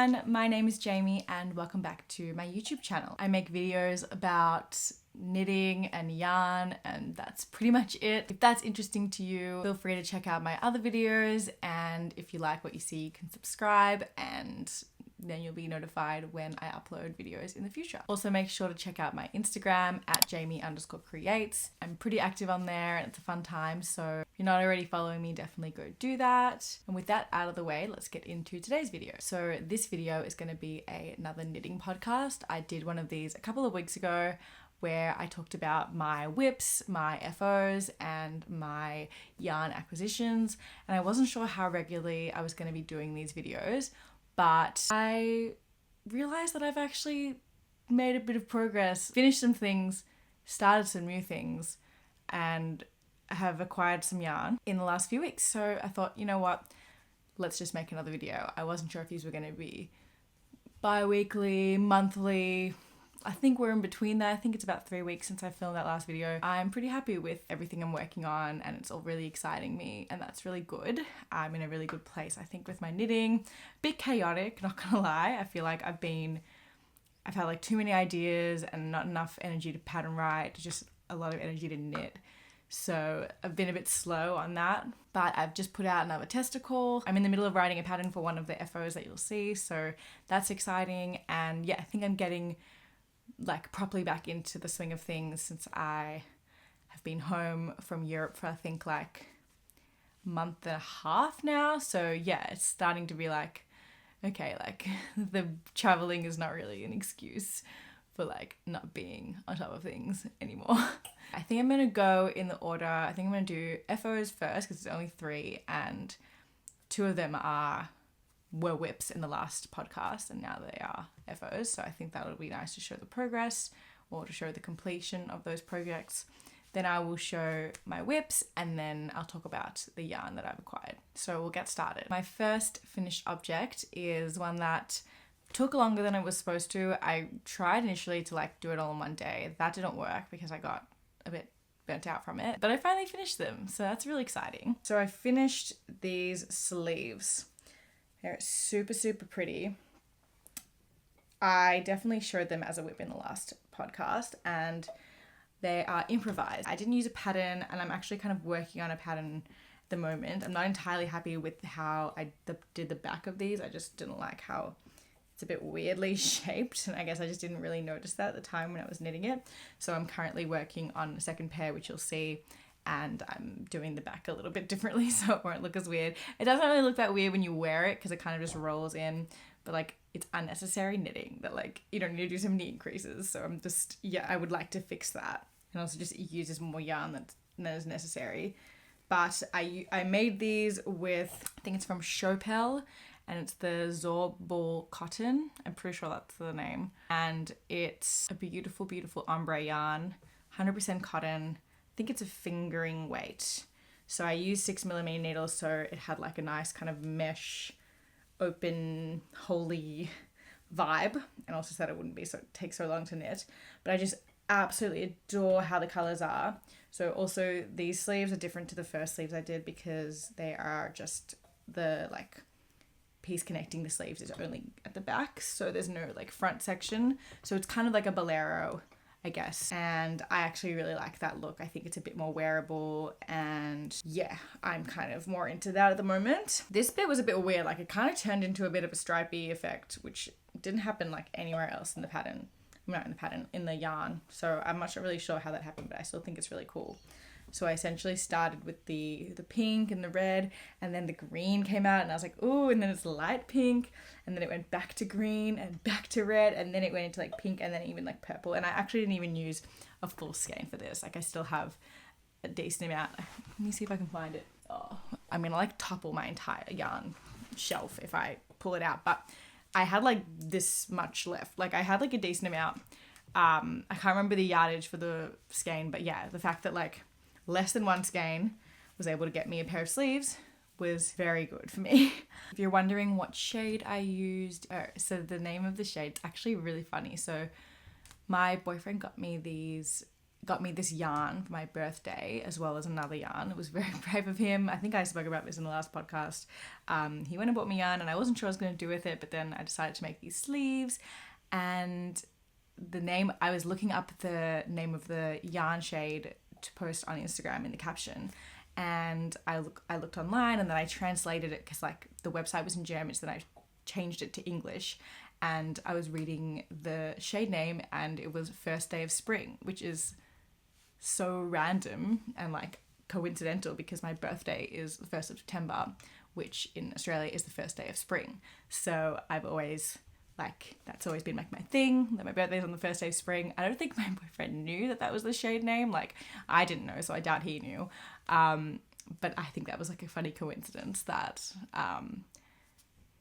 everyone, my name is Jamie and welcome back to my YouTube channel. I make videos about knitting and yarn and that's pretty much it. If that's interesting to you, feel free to check out my other videos, and if you like what you see, you can subscribe and then you'll be notified when I upload videos in the future. Also make sure to check out my Instagram at Jamie_creates. I'm pretty active on there and it's a fun time, so if you're not already following me, definitely go do that. And with that out of the way, let's get into today's video. So this video is going to be another knitting podcast. I did one of these a couple of weeks ago where I talked about my whips, my FOs, and my yarn acquisitions, and I wasn't sure how regularly I was going to be doing these videos, but I realized that I've actually made a bit of progress, finished some things, started some new things, and have acquired some yarn in the last few weeks. So I thought, you know what, let's just make another video. I wasn't sure if these were going to be bi-weekly, monthly. I think we're in between there. I think it's about 3 weeks since I filmed that last video. I'm pretty happy with everything I'm working on and it's all really exciting me, and that's really good. I'm in a really good place, I think, with my knitting. Bit chaotic, not gonna lie. I feel like I've had like too many ideas and not enough energy to pattern write, just a lot of energy to knit. So I've been a bit slow on that, but I've just put out another testicle. I'm in the middle of writing a pattern for one of the FOs that you'll see, so that's exciting. And yeah, I think I'm getting like properly back into the swing of things since I have been home from Europe for I think like a month and a half now. So yeah, it's starting to be like, okay, like the traveling is not really an excuse for like not being on top of things anymore. I think I'm gonna go in the order. I think I'm gonna do FOs first because there's only 3 and 2 of them were whips in the last podcast and now they are FOs, so I think that would be nice to show the progress or to show the completion of those projects. Then I will show my whips and then I'll talk about the yarn that I've acquired. So we'll get started. My first finished object is one that took longer than it was supposed to. I tried initially to like do it all in one day. That didn't work because I got a bit burnt out from it, but I finally finished them, so that's really exciting. So I finished these sleeves. They're super, super pretty. I definitely showed them as a whip in the last podcast and they are improvised. I didn't use a pattern and I'm actually kind of working on a pattern at the moment. I'm not entirely happy with how I did the back of these. I just didn't like how it's a bit weirdly shaped, and I guess I just didn't really notice that at the time when I was knitting it. So I'm currently working on a second pair, which you'll see, and I'm doing the back a little bit differently so it won't look as weird. It doesn't really look that weird when you wear it because it kind of just rolls in, but like it's unnecessary knitting that like you don't need to do so many increases. So I'm just, yeah, I would like to fix that and also just uses more yarn than is necessary. But I made these with, I think it's from Chopel and it's the Zorball cotton. I'm pretty sure that's the name. And it's a beautiful, beautiful ombre yarn, 100% cotton. I think it's a fingering weight. So I used 6mm needles so it had like a nice kind of mesh, open, holy vibe, and also said it wouldn't be take so long to knit. But I just absolutely adore how the colors are. So also these sleeves are different to the first sleeves I did because they are just the like piece connecting the sleeves is only at the back, so there's no like front section. So it's kind of like a bolero, I guess, and I actually really like that look. I think it's a bit more wearable, and yeah, I'm kind of more into that at the moment. This bit was a bit weird, like it kind of turned into a bit of a stripy effect, which didn't happen like anywhere else in the pattern. Not in the pattern, in the yarn. So I'm not really sure how that happened, but I still think it's really cool. So I essentially started with the pink and the red, and then the green came out and I was like, ooh, and then it's light pink, and then it went back to green and back to red, and then it went into like pink and then even like purple. And I actually didn't even use a full skein for this. Like I still have a decent amount. Let me see if I can find it. Oh, I'm gonna like topple my entire yarn shelf if I pull it out, but I had like this much left. Like I had like a decent amount. I can't remember the yardage for the skein, but yeah, the fact that like less than one skein was able to get me a pair of sleeves was very good for me. If you're wondering what shade I used, so the name of the shade's actually really funny. So my boyfriend got me these got me this yarn for my birthday as well as another yarn. It was very brave of him. I think I spoke about this in the last podcast. He went and bought me yarn and I wasn't sure what I was going to do with it, but then I decided to make these sleeves, and I was looking up the name of the yarn shade to post on Instagram in the caption, and I looked online, and then I translated it because like the website was in German, so then I changed it to English, and I was reading the shade name and it was First Day of Spring, which is so random and like coincidental because my birthday is the 1st of September, which in Australia is the first day of spring. So I've always that's always been like my thing, that my birthday is on the first day of spring. I don't think my boyfriend knew that was the shade name. Like I didn't know, so I doubt he knew. But I think that was like a funny coincidence that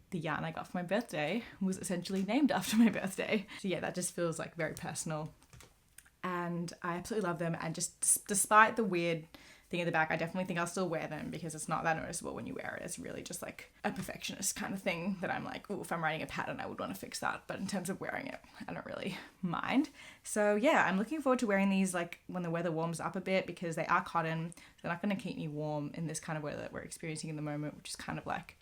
the yarn I got for my birthday was essentially named after my birthday. So yeah, that just feels like very personal. And I absolutely love them. And just despite the weird thing at the back, I definitely think I'll still wear them because it's not that noticeable when you wear it. It's really just like a perfectionist kind of thing that I'm like, oh, if I'm writing a pattern, I would want to fix that. But in terms of wearing it, I don't really mind. So yeah, I'm looking forward to wearing these like when the weather warms up a bit because they are cotton. They're not going to keep me warm in this kind of weather that we're experiencing in the moment, which is kind of like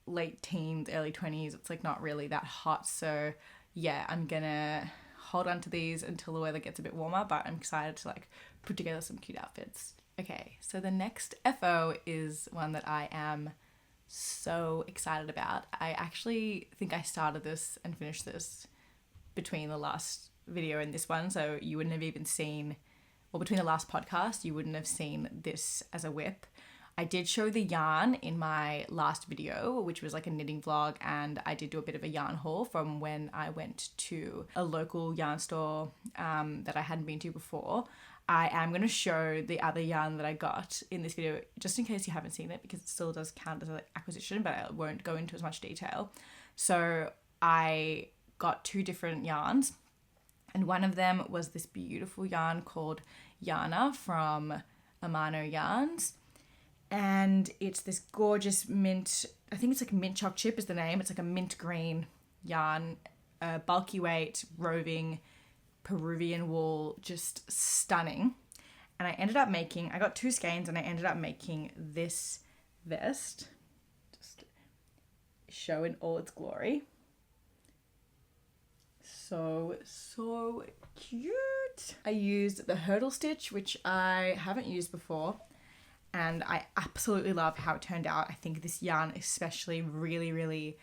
late teens, early 20s. It's like not really that hot. So yeah, I'm gonna hold on to these until the weather gets a bit warmer, but I'm excited to like put together some cute outfits. Okay, so the next FO is one that I am so excited about. I actually think I started this and finished this between the last video and this one, so you wouldn't have even seen, or between the last podcast, you wouldn't have seen this as a whip. I did show the yarn in my last video, which was like a knitting vlog, and I did do a bit of a yarn haul from when I went to a local yarn store that I hadn't been to before. I am going to show the other yarn that I got in this video, just in case you haven't seen it, because it still does count as an acquisition, but I won't go into as much detail. So I got 2 different yarns, and one of them was this beautiful yarn called Yarna from Amano Yarns. And it's this gorgeous mint, I think it's like mint choc chip is the name. It's like a mint green yarn, bulky weight, roving Peruvian wool, just stunning. And I got 2 skeins and I ended up making this vest, just show in all its glory. So cute. I used the hurdle stitch, which I haven't used before. And I absolutely love how it turned out. I think this yarn especially really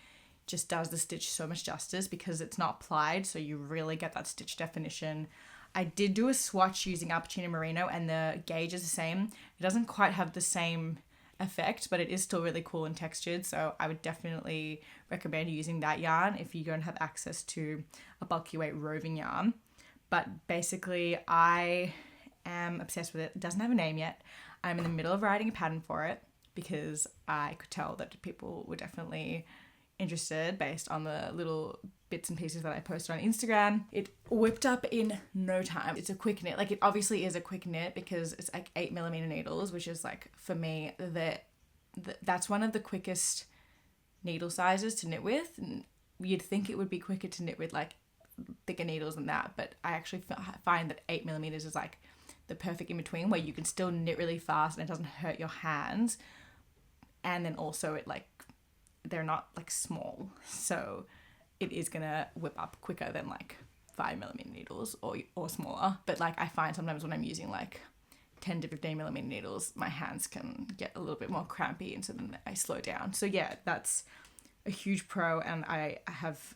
just does the stitch so much justice because it's not plied, so you really get that stitch definition. I did do a swatch using Appuccino Merino and the gauge is the same. It doesn't quite have the same effect, but it is still really cool and textured, so I would definitely recommend using that yarn if you don't have access to a bulky weight roving yarn. But basically, I am obsessed with it. It doesn't have a name yet. I'm in the middle of writing a pattern for it because I could tell that people were definitely interested based on the little bits and pieces that I posted on Instagram. It whipped up in no time. It's a quick knit. Like, it obviously is a quick knit because it's like 8mm needles, which is like, for me, that's one of the quickest needle sizes to knit with. And you'd think it would be quicker to knit with like thicker needles than that, but I actually find that 8mm is like the perfect in between, where you can still knit really fast and it doesn't hurt your hands, and then also it like they're not like small, so it is gonna whip up quicker than like 5mm needles or smaller. But like I find sometimes when I'm using like 10 to 15mm needles, my hands can get a little bit more crampy, and so then I slow down. So yeah, that's a huge pro, and I have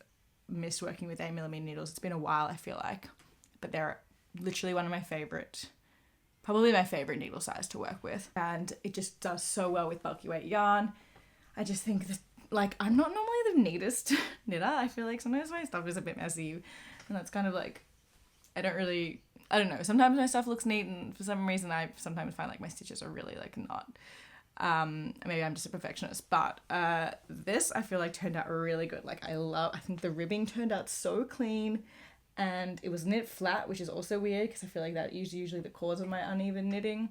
missed working with 8mm needles. It's been a while, I feel like, but they're literally one of my favorite, probably my favorite needle size to work with, and it just does so well with bulky weight yarn. I just think that, like, I'm not normally the neatest knitter. I feel like sometimes my stuff is a bit messy, and that's kind of like, I don't know, sometimes my stuff looks neat, and for some reason I sometimes find like my stitches are really like not, maybe I'm just a perfectionist, but this I feel like turned out really good. Like I think the ribbing turned out so clean, and it was knit flat, which is also weird because I feel like that is usually the cause of my uneven knitting.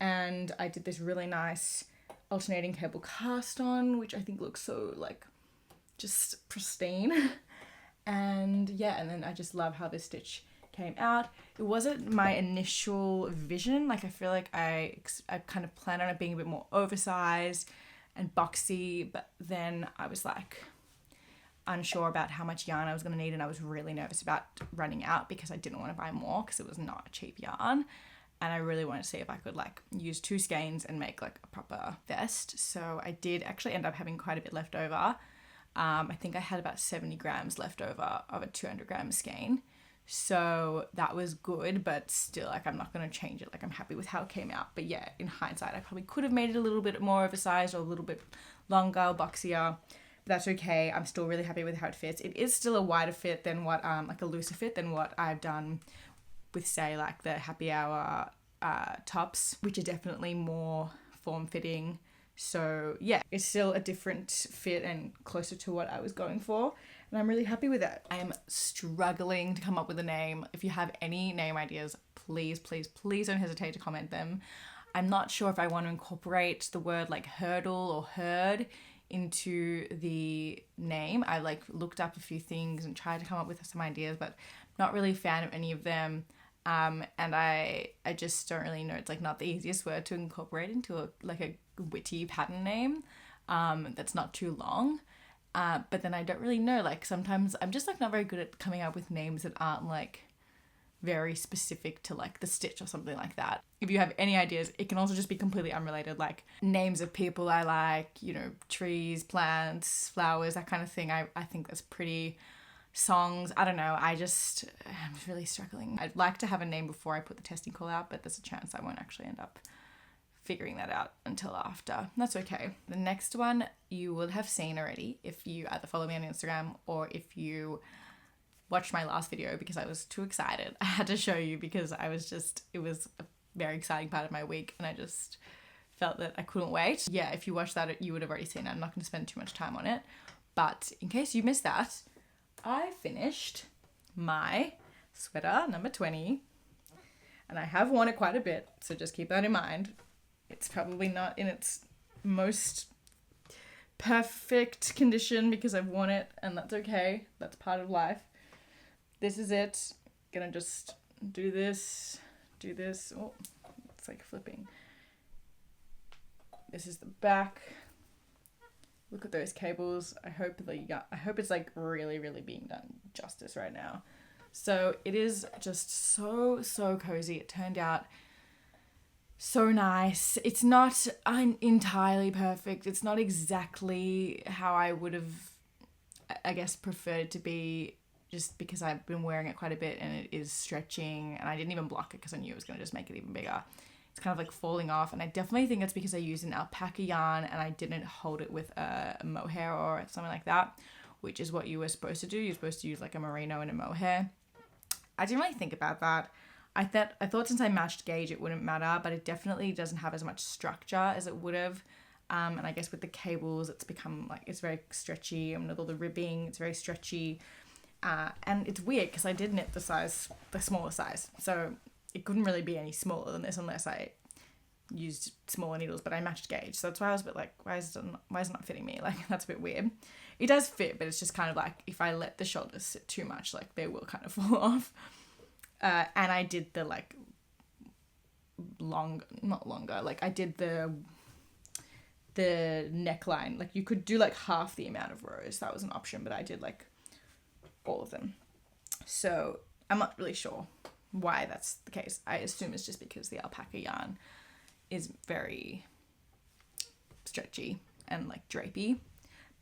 And I did this really nice alternating cable cast on, which I think looks so like just pristine. And yeah, and then I just love how this stitch came out. It wasn't my initial vision. Like I feel like I kind of planned on it being a bit more oversized and boxy, but then I was like unsure about how much yarn I was going to need, and I was really nervous about running out because I didn't want to buy more because it was not a cheap yarn, and I really wanted to see if I could like use 2 skeins and make like a proper vest. So I did actually end up having quite a bit left over. I think I had about 70 grams left over of a 200 gram skein, so that was good, but still, like, I'm not going to change it. Like, I'm happy with how it came out. But yeah, in hindsight, I probably could have made it a little bit more oversized or a little bit longer, boxier. That's okay. I'm still really happy with how it fits. It is still a wider fit than what, like a looser fit than what I've done with, say, like the happy hour tops, which are definitely more form-fitting. So yeah, it's still a different fit and closer to what I was going for, and I'm really happy with it. I am struggling to come up with a name. If you have any name ideas, please, please, please don't hesitate to comment them. I'm not sure if I want to incorporate the word like hurdle or herd into the name. I like looked up a few things and tried to come up with some ideas, but not really a fan of any of them. And I just don't really know. It's like not the easiest word to incorporate into a witty pattern name that's not too long. But then I don't really know. Like sometimes I'm just like not very good at coming up with names that aren't like very specific to like the stitch or something like that. If you have any ideas, it can also just be completely unrelated, like names of people I like, you know, trees, plants, flowers, that kind of thing. I think that's pretty. Songs, I don't know, I'm really struggling. I'd like to have a name before I put the testing call out, but there's a chance I won't actually end up figuring that out until after. That's okay. The next one you will have seen already if you either follow me on Instagram or if you watched my last video, because I was too excited. I had to show you because it was a very exciting part of my week and I just felt that I couldn't wait. Yeah, if you watched that, you would have already seen it. I'm not going to spend too much time on it, but in case you missed that, I finished my sweater number 20, and I have worn it quite a bit, so just keep that in mind. It's probably not in its most perfect condition because I've worn it, and that's okay. That's part of life. This is it. Gonna just do this. Oh, it's like flipping. This is the back. Look at those cables. I hope it's like really, really being done justice right now. So it is just so cozy. It turned out so nice. It's not entirely perfect. It's not exactly how I would have, I guess, preferred it to be, just because I've been wearing it quite a bit and it is stretching, and I didn't even block it because I knew it was going to just make it even bigger. It's kind of like falling off, and I definitely think it's because I used an alpaca yarn and I didn't hold it with a mohair or something like that, which is what you were supposed to do. You're supposed to use like a merino and a mohair. I didn't really think about that. I thought since I matched gauge it wouldn't matter, but it definitely doesn't have as much structure as it would have. And I guess with the cables, it's become like, it's very stretchy, and with all the ribbing, it's very stretchy. And it's weird because I did knit the smaller size. So it couldn't really be any smaller than this unless I used smaller needles, but I matched gauge. So that's why I was a bit like, why is it not fitting me? Like, that's a bit weird. It does fit, but it's just kind of like, if I let the shoulders sit too much, like they will kind of fall off. And I did the like not longer, like I did the neckline. Like you could do like half the amount of rows. That was an option, but I did like all of them. So I'm not really sure why that's the case. I assume it's just because the alpaca yarn is very stretchy and like drapey,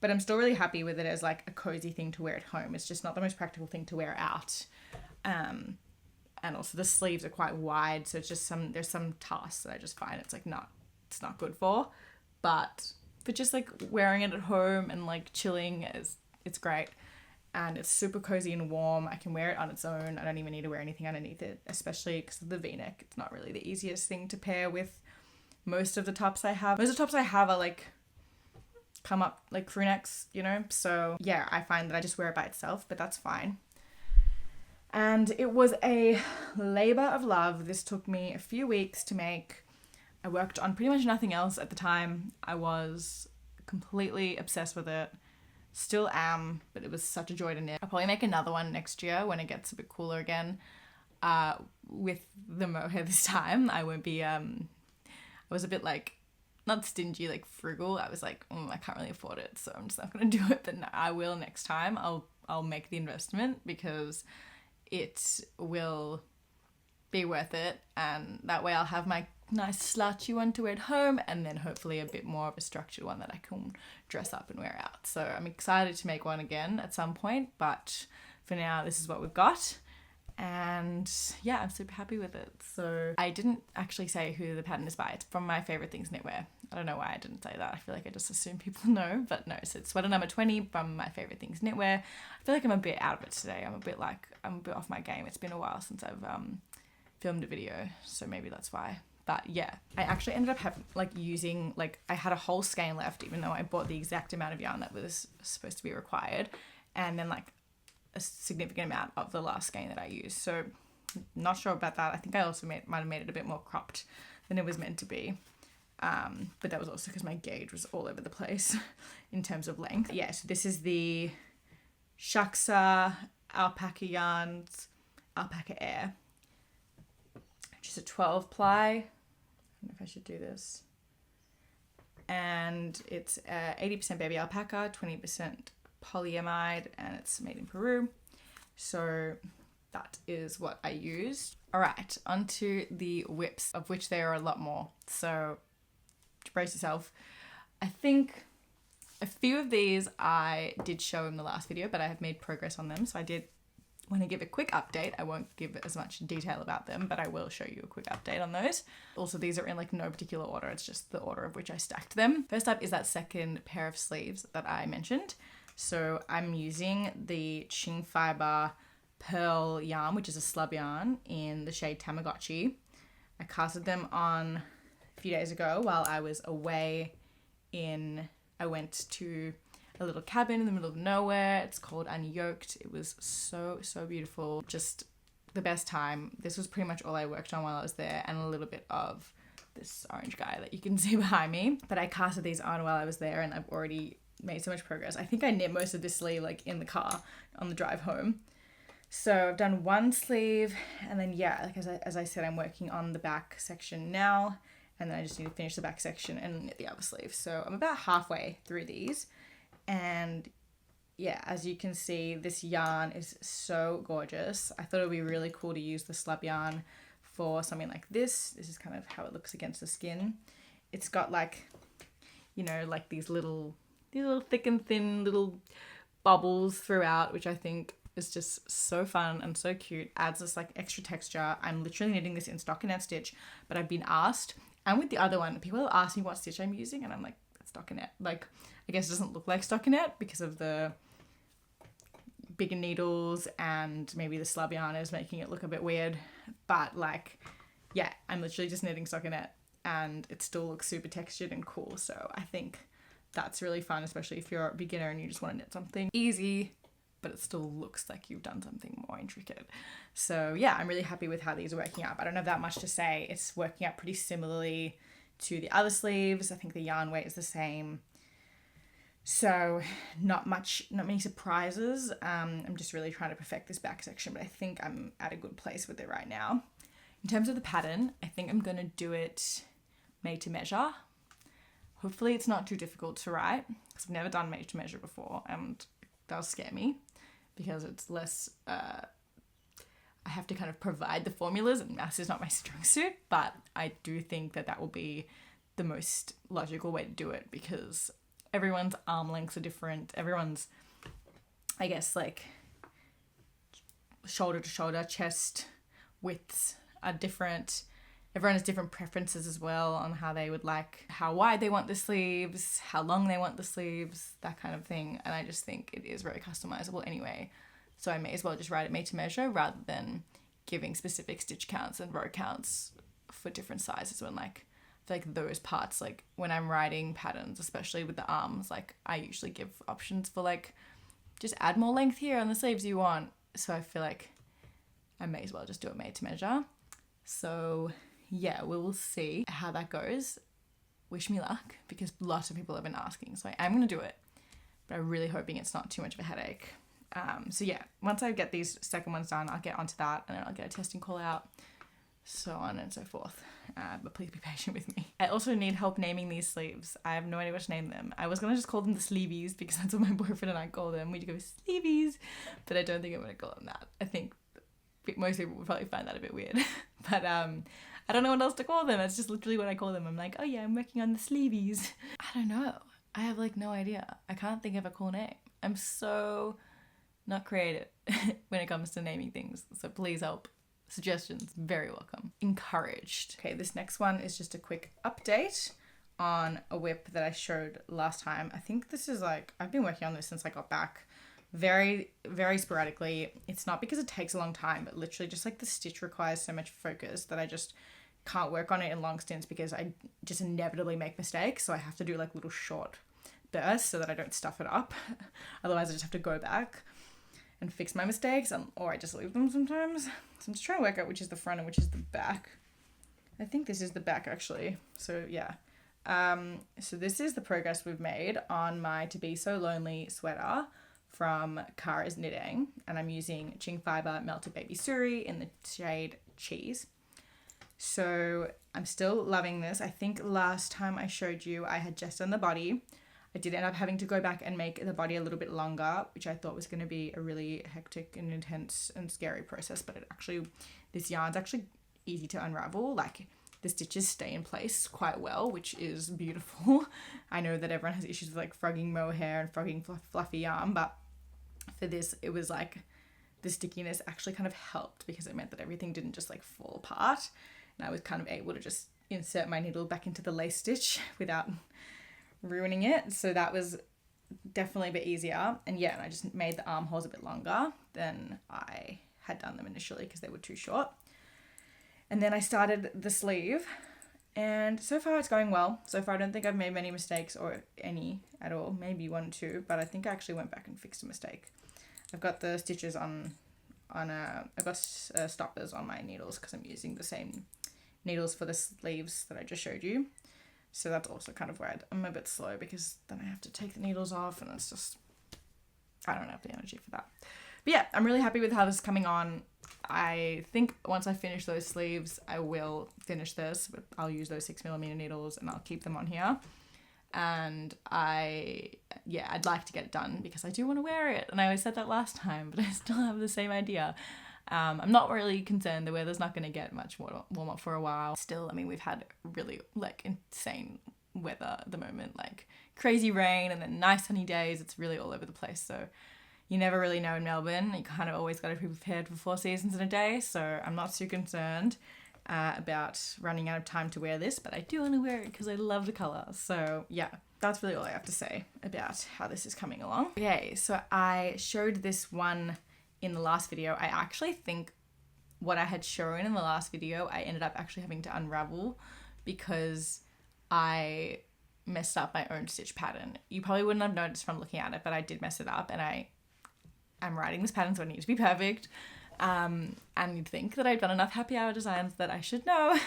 but I'm still really happy with it as like a cozy thing to wear at home. It's just not the most practical thing to wear out. And also the sleeves are quite wide, so it's just there's some tasks that I just find it's not good for, but for just like wearing it at home and like chilling, it's great. And it's super cozy and warm. I can wear it on its own. I don't even need to wear anything underneath it, especially because of the V-neck. It's not really the easiest thing to pair with most of the tops I have. Most of the tops I have are like come up like crew necks, you know? So yeah, I find that I just wear it by itself, but that's fine. And it was a labor of love. This took me a few weeks to make. I worked on pretty much nothing else at the time. I was completely obsessed with it. Still am, but it was such a joy to knit. I'll probably make another one next year when it gets a bit cooler again. with the mohair this time. I won't be, I was a bit like, not stingy, like frugal. I was like, I can't really afford it, so I'm just not going to do it. But no, I will next time. I'll make the investment because it will be worth it. And that way I'll have my nice slouchy one to wear at home, and then hopefully a bit more of a structured one that I can dress up and wear out. So I'm excited to make one again at some point, but for now this is what we've got. And yeah, I'm super happy with it. So I didn't actually say who the pattern is by. It's from My Favorite Things Knitwear. I don't know why I didn't say that. I feel like I just assume people know, but no. So it's sweater number 20 from My Favorite Things Knitwear. I feel like I'm a bit out of it today. I'm a bit off my game. It's been a while since I've filmed a video, so maybe that's why. But yeah, I actually ended up using, I had a whole skein left, even though I bought the exact amount of yarn that was supposed to be required, and then a significant amount of the last skein that I used. So not sure about that. I think I also might have made it a bit more cropped than it was meant to be. But that was also because my gauge was all over the place in terms of length. Yeah, so this is the Shaksa Alpaca Yarns Alpaca Air, which is a 12 ply. I don't know if I should do this. And it's 80% baby alpaca, 20% polyamide, and it's made in Peru. So that is what I used. All right, onto the whips, of which there are a lot more. So brace yourself. I think a few of these I did show in the last video, but I have made progress on them. So I did want to give a quick update. I won't give as much detail about them, but I will show you a quick update on those. Also, these are in no particular order. It's just the order of which I stacked them. First up is that second pair of sleeves that I mentioned. So I'm using the Ching Fiber Pearl yarn, which is a slub yarn in the shade Tamagotchi. I casted them on a few days ago while I was away I went to a little cabin in the middle of nowhere. It's called Unyoked. It was so beautiful. Just the best time. This was pretty much all I worked on while I was there, and a little bit of this orange guy that you can see behind me. But I casted these on while I was there, and I've already made so much progress. I think I knit most of this sleeve in the car on the drive home. So I've done one sleeve, and then yeah, as I said, I'm working on the back section now, and then I just need to finish the back section and knit the other sleeve. So I'm about halfway through these, and yeah, as you can see, this yarn is so gorgeous. I thought it would be really cool to use the slub yarn for something like this. This is kind of how it looks against the skin. It's got these little thick and thin little bubbles throughout, which I think is just so fun and so cute. Adds this extra texture. I'm literally knitting this in stockinette stitch, but I've been asked, and with the other one, people have asked me what stitch I'm using, and I'm like, stockinette. I guess it doesn't look like stockinette because of the bigger needles, and maybe the slub yarn is making it look a bit weird, but yeah, I'm literally just knitting stockinette, and it still looks super textured and cool. So I think that's really fun, especially if you're a beginner and you just want to knit something easy, but it still looks like you've done something more intricate. So yeah, I'm really happy with how these are working out. I don't have that much to say. It's working out pretty similarly to the other sleeves. I think the yarn weight is the same. So not many surprises. I'm just really trying to perfect this back section, but I think I'm at a good place with it right now. In terms of the pattern, I think I'm going to do it made to measure. Hopefully it's not too difficult to write, because I've never done made to measure before, and that'll scare me because it's less, I have to kind of provide the formulas, and maths is not my strong suit, but I do think that will be the most logical way to do it, because everyone's arm lengths are different. Everyone's, I guess, shoulder to shoulder, chest widths are different. Everyone has different preferences as well on how they would how wide they want the sleeves, how long they want the sleeves, that kind of thing. And I just think it is very customizable anyway. So I may as well just write it made to measure rather than giving specific stitch counts and row counts for different sizes, when I feel like those parts, when I'm writing patterns, especially with the arms, I usually give options for just add more length here on the sleeves you want. So I feel like I may as well just do it made to measure. So yeah, we will see how that goes. Wish me luck, because lots of people have been asking, so I am going to do it, but I'm really hoping it's not too much of a headache. So yeah, once I get these second ones done, I'll get onto that, and then I'll get a testing call out, so on and so forth. But please be patient with me. I also need help naming these sleeves. I have no idea what to name them. I was gonna just call them the sleeveys because that's what my boyfriend and I call them. We go sleeveys, but I don't think I'm gonna call them that. I think most people would probably find that a bit weird. But I don't know what else to call them. It's just literally what I call them. I'm like, oh yeah, I'm working on the sleeveys. I don't know. I have like no idea. I can't think of a cool name. I'm so not creative when it comes to naming things. So please help. Suggestions, very welcome. Encouraged. Okay, this next one is just a quick update on a whip that I showed last time. I think this is like, I've been working on this since I got back. Very, very sporadically. It's not because it takes a long time, but literally just like the stitch requires so much focus that I just can't work on it in long stints because I just inevitably make mistakes. So I have to do like little short bursts so that I don't stuff it up. Otherwise I just have to go back and fix my mistakes, or I just leave them sometimes. So I'm just trying to work out which is the front and which is the back. I think this is the back actually. So yeah. So this is the progress we've made on my To Be So Lonely sweater from Kara's Knitting, and I'm using Ching Fiber Melted Baby Suri in the shade Cheese. So I'm still loving this. I think last time I showed you I had just done the body. I did end up having to go back and make the body a little bit longer, which I thought was going to be a really hectic and intense and scary process, but this yarn's actually easy to unravel. Like the stitches stay in place quite well, which is beautiful. I know that everyone has issues with like frogging mohair and frogging fluffy yarn, but for this it was like the stickiness actually kind of helped because it meant that everything didn't just like fall apart, and I was kind of able to just insert my needle back into the lace stitch without ruining it. So that was definitely a bit easier. And yeah, and I just made the armholes a bit longer than I had done them initially because they were too short. And then I started the sleeve, and so far it's going well. So far I don't think I've made many mistakes, or any at all, maybe one or two, but I think I actually went back and fixed a mistake. I've got the stitches I've got stoppers on my needles because I'm using the same needles for the sleeves that I just showed you. So that's also kind of where I'm a bit slow because then I have to take the needles off, and it's just, I don't have the energy for that. But yeah, I'm really happy with how this is coming on. I think once I finish those sleeves, I will finish this, but I'll use those 6mm needles and I'll keep them on here. And I'd like to get it done because I do want to wear it. And I always said that last time, but I still have the same idea. I'm not really concerned. The weather's not going to get much warm up for a while. Still, I mean, we've had really like insane weather at the moment, like crazy rain and then nice sunny days. It's really all over the place. So you never really know in Melbourne. You kind of always got to be prepared for 4 seasons in a day. So I'm not too concerned about running out of time to wear this, but I do want to wear it because I love the colour. So yeah, that's really all I have to say about how this is coming along. Okay, so I showed this one in the last video. I actually think what I had shown in the last video, I ended up actually having to unravel because I messed up my own stitch pattern. You probably wouldn't have noticed from looking at it, but I did mess it up, and I'm writing this pattern, so I need to be perfect. And you'd think that I've done enough happy hour designs that I should know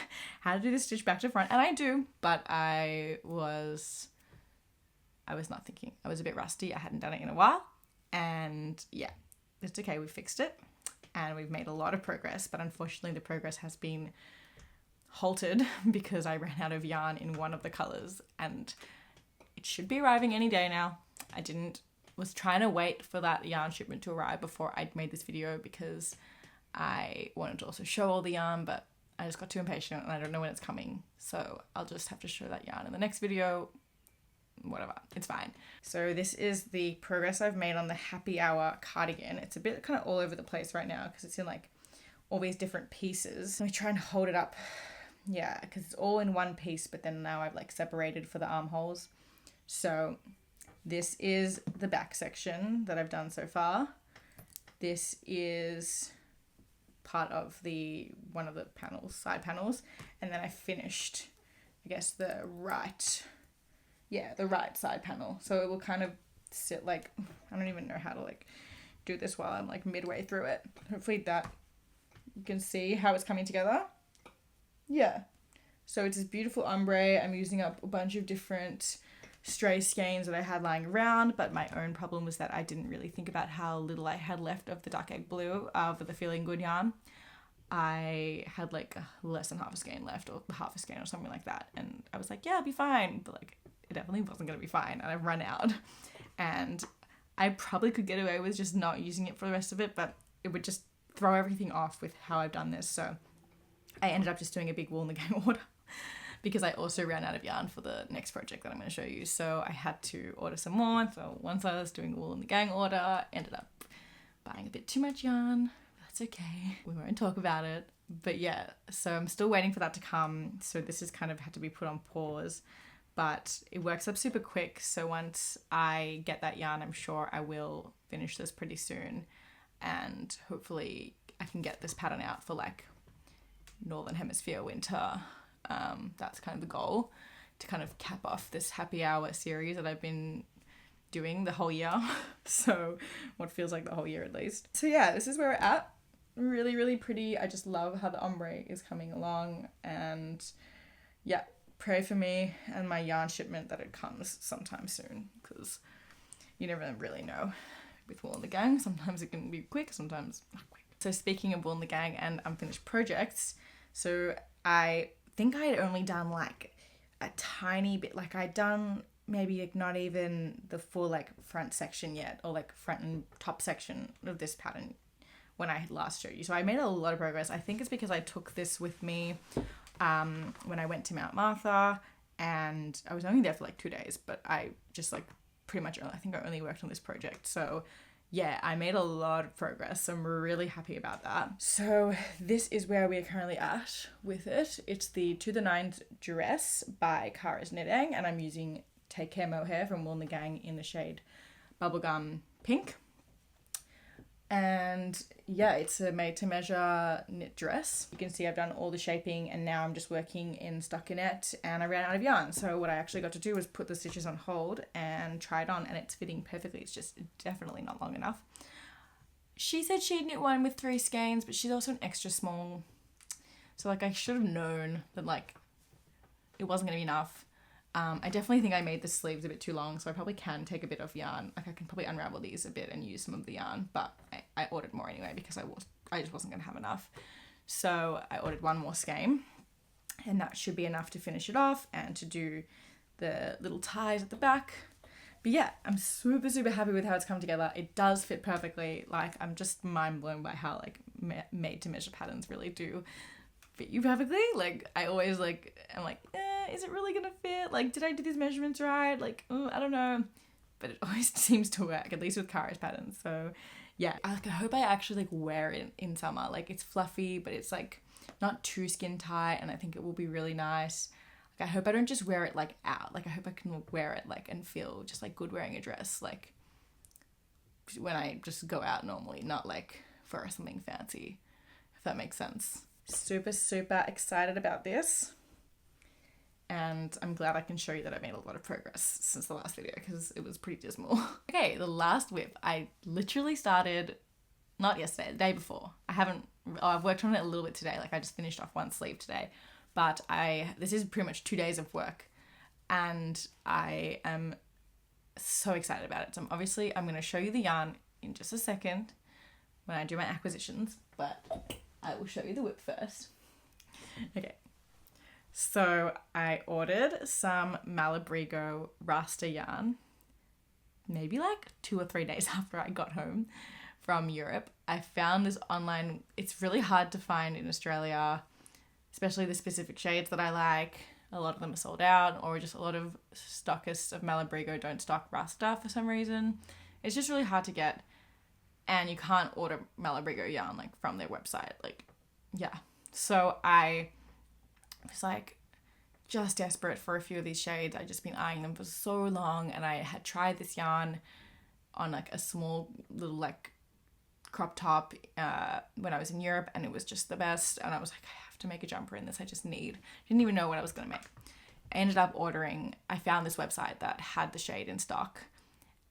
how to do the stitch back to front, and I do, but I was not thinking. I was a bit rusty. I hadn't done it in a while, and yeah, it's okay. We fixed it, and we've made a lot of progress, but unfortunately the progress has been halted because I ran out of yarn in one of the colors, and it should be arriving any day now. Was trying to wait for that yarn shipment to arrive before I'd made this video because I wanted to also show all the yarn, but I just got too impatient and I don't know when it's coming. So I'll just have to show that yarn in the next video. Whatever, it's fine. So this is the progress I've made on the happy hour cardigan. It's a bit kind of all over the place right now because it's in like all these different pieces. Let me try and hold it up. Yeah, because it's all in one piece, but then now I've like separated for the armholes. So this is the back section that I've done so far. This is part of one of the panels, side panels, and then I finished, I guess, the right side panel. So it will kind of sit like, I don't even know how to like do this while I'm like midway through it. Hopefully that you can see how it's coming together. Yeah. So it's this beautiful ombre. I'm using up a bunch of different stray skeins that I had lying around, but my own problem was that I didn't really think about how little I had left of the dark egg blue for the Feeling Good yarn. I had like less than half a skein left, or half a skein or something like that, and I was like, yeah, I'll be fine, but like it definitely wasn't gonna be fine, and I've run out. And I probably could get away with just not using it for the rest of it, but it would just throw everything off with how I've done this. So I ended up just doing a big Wool in the Gang order because I also ran out of yarn for the next project that I'm going to show you. So I had to order some more. So once I was doing the Wool in the Gang order, ended up buying a bit too much yarn. That's okay. We won't talk about it. But yeah, so I'm still waiting for that to come. So this has kind of had to be put on pause. But it works up super quick. So once I get that yarn, I'm sure I will finish this pretty soon. And hopefully I can get this pattern out for like Northern Hemisphere winter. That's kind of the goal, to kind of cap off this happy hour series that I've been doing the whole year. So what feels like the whole year at least. So yeah, this is where we're at. Really, really pretty. I just love how the ombre is coming along, and yeah, pray for me and my yarn shipment that it comes sometime soon, because you never really know with Wool in the Gang. Sometimes it can be quick, sometimes not quick. So speaking of Wool in the Gang and unfinished projects, so I think I had only done like a tiny bit, like I'd done maybe like not even the full like front section yet, or like front and top section of this pattern when I had last showed you. So I made a lot of progress. I think it's because I took this with me when I went to Mount Martha, and I was only there for like 2 days, but I just like pretty much, I think I only worked on this project. So yeah, I made a lot of progress. So I'm really happy about that. So this is where we are currently at with it. It's the To the Nines dress by Kara's Knitting, and I'm using Take Care Mohair from Wool in the Gang in the shade Bubblegum Pink. And yeah, it's a made to measure knit dress. You can see I've done all the shaping, and now I'm just working in stockinette, and I ran out of yarn. So what I actually got to do was put the stitches on hold and try it on, and it's fitting perfectly. It's just definitely not long enough. She said she'd knit one with 3 skeins, but she's also an extra small. So like I should have known that like it wasn't gonna be enough. I definitely think I made the sleeves a bit too long, so I probably can take a bit of yarn. Like I can probably unravel these a bit and use some of the yarn, but I ordered more anyway because I just wasn't going to have enough. So I ordered 1 more skein, and that should be enough to finish it off and to do the little ties at the back. But yeah, I'm super, super happy with how it's come together. It does fit perfectly. Like I'm just mind blown by how like made to measure patterns really do fit you perfectly. Like I always like, I'm like, is it really gonna fit? Like, did I do these measurements right? Like, I don't know. But it always seems to work, at least with Kara's patterns. So yeah, I hope I actually like wear it in summer. Like it's fluffy, but it's like not too skin tight, and I think it will be really nice. Like I hope I don't just wear it like out. Like I hope I can wear it like and feel just like good wearing a dress, like when I just go out normally, not like for something fancy, if that makes sense. Super, super excited about this. And I'm glad I can show you that I've made a lot of progress since the last video, because it was pretty dismal. Okay, the last whip, I literally started, not yesterday, the day before. I've worked on it a little bit today. Like I just finished off 1 sleeve today, but this is pretty much 2 days of work, and I am so excited about it. So I'm going to show you the yarn in just a second when I do my acquisitions, but I will show you the whip first. Okay. So I ordered some Malabrigo raster yarn, maybe like 2 or 3 days after I got home from Europe. I found this online. It's really hard to find in Australia, especially the specific shades that I like. A lot of them are sold out, or just a lot of stockists of Malabrigo don't stock raster for some reason. It's just really hard to get, and you can't order Malabrigo yarn like from their website. Like, yeah. So I was like just desperate for a few of these shades. I'd just been eyeing them for so long, and I had tried this yarn on like a small little like crop top when I was in Europe, and it was just the best. And I was like, I have to make a jumper in this. Didn't even know what I was gonna make. I ended up I found this website that had the shade in stock,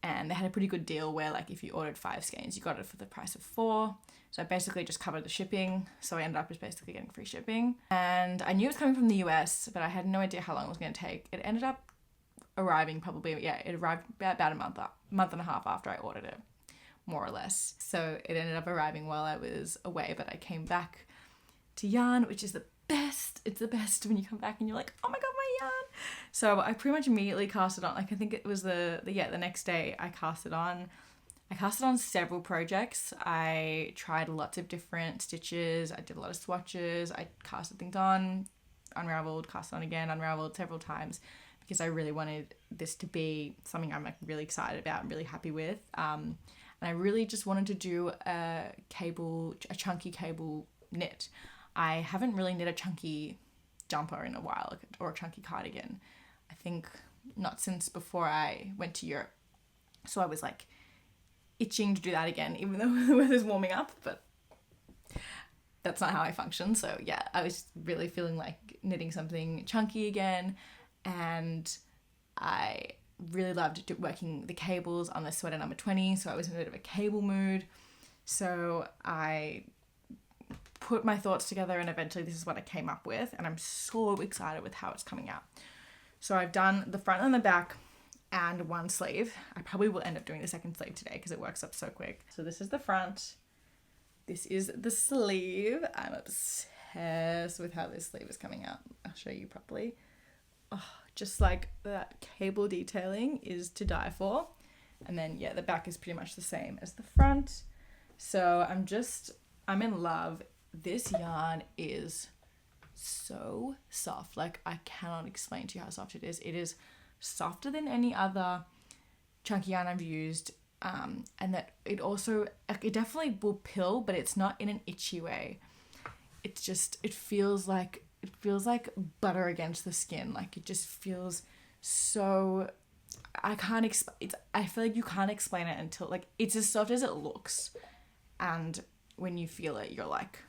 and they had a pretty good deal where like if you ordered 5 skeins, you got it for the price of 4. So I basically just covered the shipping. So I ended up just basically getting free shipping. And I knew it was coming from the US, but I had no idea how long it was going to take. It ended up arriving probably, it arrived about a month and a half after I ordered it, more or less. So it ended up arriving while I was away, but I came back to yarn, which is the best. It's the best when you come back and you're like, oh my god, my yarn. So I pretty much immediately cast it on. Like, I think it was the next day I cast it on. I cast it on several projects. I tried lots of different stitches. I did a lot of swatches. I casted things on, unraveled, cast on again, unraveled several times, because I really wanted this to be something I'm like really excited about and really happy with. And I really just wanted to do a chunky cable knit. I haven't really knit a chunky jumper in a while, or a chunky cardigan. I think not since before I went to Europe. So I was like itching to do that again, even though the weather's warming up, but that's not how I function. So yeah, I was really feeling like knitting something chunky again, and I really loved working the cables on the sweater number 20, so I was in a bit of a cable mood. So I put my thoughts together, and eventually this is what I came up with, and I'm so excited with how it's coming out. So I've done the front and the back and one sleeve. I probably will end up doing the second sleeve today because it works up so quick. So this is the front. This is the sleeve. I'm obsessed with how this sleeve is coming out. I'll show you properly. Oh, just like that cable detailing is to die for. And then yeah, the back is pretty much the same as the front. So I'm in love. This yarn is so soft. Like, I cannot explain to you how soft it is. It is softer than any other chunky yarn I've used, and that it definitely will pill, but it's not in an itchy way. It's just, it feels like butter against the skin. Like, it just feels so, I feel like you can't explain it until, like, it's as soft as it looks, and when you feel it, you're like,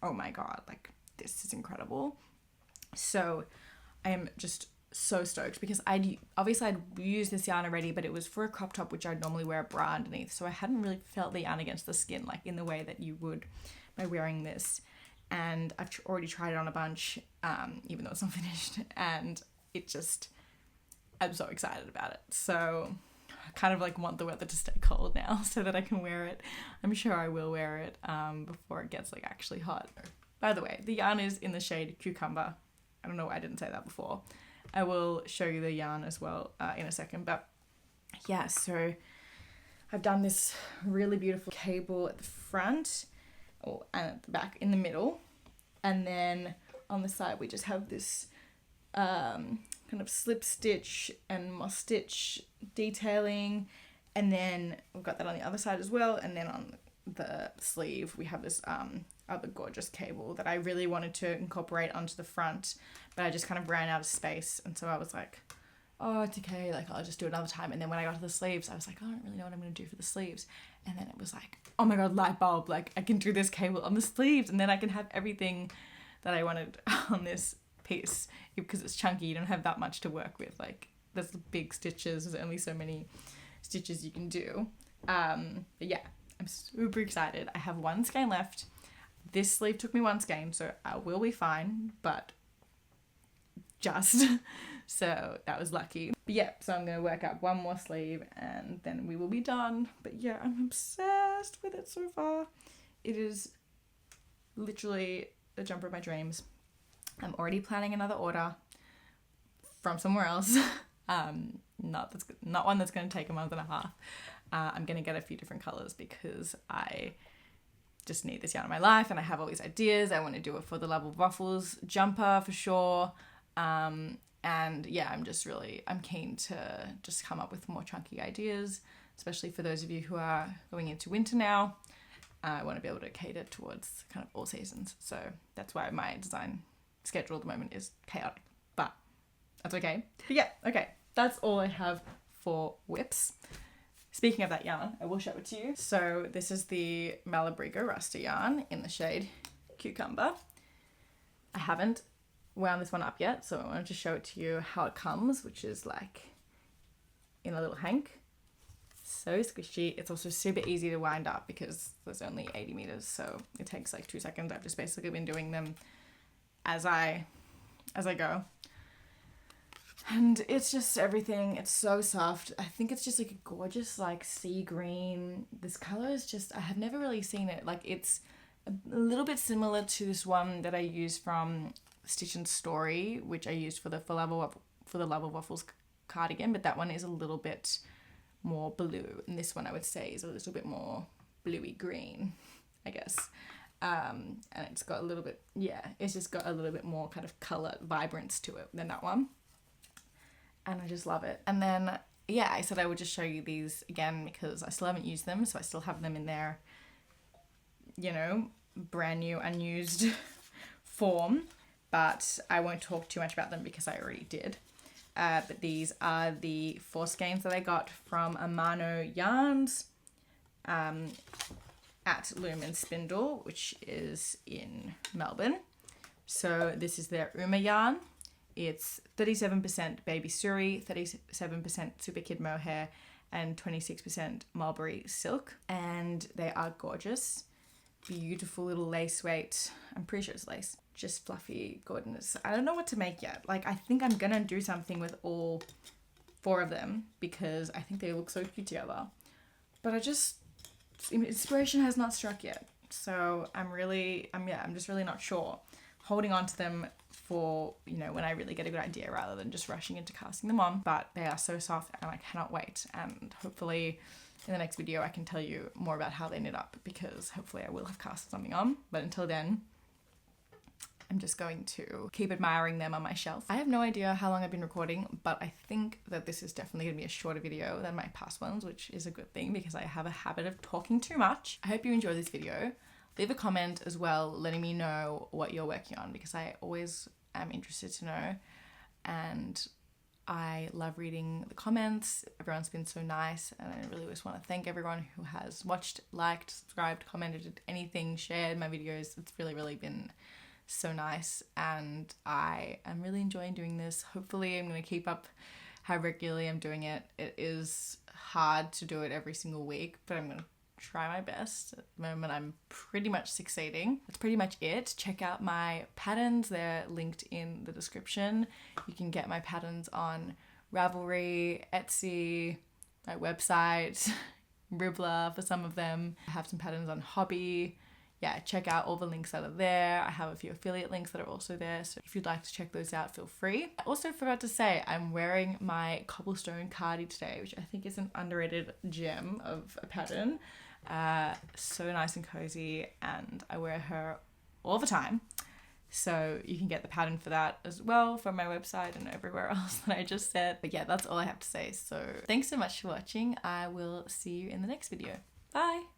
oh my god, like, this is incredible. So I am just so stoked, because I'd used this yarn already, but it was for a crop top, which I'd normally wear a bra underneath, so I hadn't really felt the yarn against the skin like in the way that you would by wearing this. And I've already tried it on a bunch, even though it's not finished, and I'm so excited about it. So I kind of like want the weather to stay cold now so that I can wear it. I'm sure I will wear it before it gets like actually hot. By the way, the yarn is in the shade Cucumber. I don't know why I didn't say that before. I will show you the yarn as well in a second. But yeah, so I've done this really beautiful cable at the front, and at the back in the middle. And then on the side, we just have this kind of slip stitch and moss stitch detailing. And then we've got that on the other side as well. And then on the sleeve, we have this other gorgeous cable that I really wanted to incorporate onto the front, but I just kind of ran out of space. And so I was like, oh, it's okay, like, I'll just do it another time. And then when I got to the sleeves, I was like, I don't really know what I'm going to do for the sleeves. And then it was like, oh my god, light bulb, like, I can do this cable on the sleeves, and then I can have everything that I wanted on this piece. Because it's chunky, you don't have that much to work with. Like, there's the big stitches, there's only so many stitches you can do. But yeah, I'm super excited. I have one skein left. This sleeve took me one skein, so I will be fine, but just so that was lucky. But yeah, so I'm gonna work out one more sleeve and then we will be done. But yeah, I'm obsessed with it so far. It is literally the jumper of my dreams. I'm already planning another order from somewhere else. Not one that's gonna take a month and a half. I'm gonna get a few different colors because I just need this yarn in my life, and I have all these ideas. I want to do it for the Level Ruffles jumper for sure. And yeah, I'm keen to just come up with more chunky ideas, especially for those of you who are going into winter now. I want to be able to cater towards kind of all seasons. So that's why my design schedule at the moment is chaotic, but that's okay. But yeah, okay. That's all I have for whips. Speaking of that yarn, I will show it to you. So this is the Malabrigo Rasta yarn in the shade Cucumber. I haven't wound this one up yet, so I wanted to show it to you how it comes, which is like in a little hank. So squishy. It's also super easy to wind up because there's only 80 meters, so it takes like 2 seconds. I've just basically been doing them as I go. And it's just everything. It's so soft. I think it's just like a gorgeous like sea green. This color is just, I have never really seen it. Like it's a little bit similar to this one that I used from Stitch and Story, which I used for the For the Love of Waffles cardigan, but that one is a little bit more blue, and this one I would say is a little bit more bluey green, I guess. And it's got a little bit, it's just got a little bit more kind of color vibrance to it than that one, and I just love it. And then I said I would just show you these again because I still haven't used them, so I still have them in their, you know, brand new unused form, but I won't talk too much about them because I already did. But these are the 4 skeins that I got from Amano Yarns at Loom and Spindle, which is in Melbourne. So this is their Uma yarn. It's 37% baby suri, 37% super kid mohair, and 26% mulberry silk. And they are gorgeous. Beautiful little lace weight. I'm pretty sure it's lace. Just fluffy goodness. I don't know what to make yet. Like, I think I'm gonna do something with all 4 of them because I think they look so cute together. But inspiration has not struck yet. So I'm just really not sure. Holding on to them for, you know, when I really get a good idea rather than just rushing into casting them on. But they are so soft and I cannot wait. And hopefully in the next video I can tell you more about how they knit up because hopefully I will have cast something on. But until then, I'm just going to keep admiring them on my shelf. I have no idea how long I've been recording, but I think that this is definitely going to be a shorter video than my past ones, which is a good thing because I have a habit of talking too much. I hope you enjoy this video. Leave a comment as well letting me know what you're working on because I always am interested to know, and I love reading the comments. Everyone's been so nice, and I really just want to thank everyone who has watched, liked, subscribed, commented, anything, shared my videos. It's really been so nice, and I am really enjoying doing this. Hopefully I'm going to keep up how regularly I'm doing it. It is hard to do it every single week, but I'm going to try my best. At the moment I'm pretty much succeeding. That's pretty much it. Check out my patterns. They're linked in the description. You can get my patterns on Ravelry, Etsy, my website, Ribbler for some of them. I have some patterns on Hobby. Check out all the links that are there. I have a few affiliate links that are also there, so if you'd like to check those out, feel free. I also forgot to say, I'm wearing my cobblestone cardi today, which I think is an underrated gem of a pattern. So nice and cozy, and I wear her all the time. So you can get the pattern for that as well from my website and everywhere else that I just said. But that's all I have to say. So thanks so much for watching. I will see you in the next video. Bye!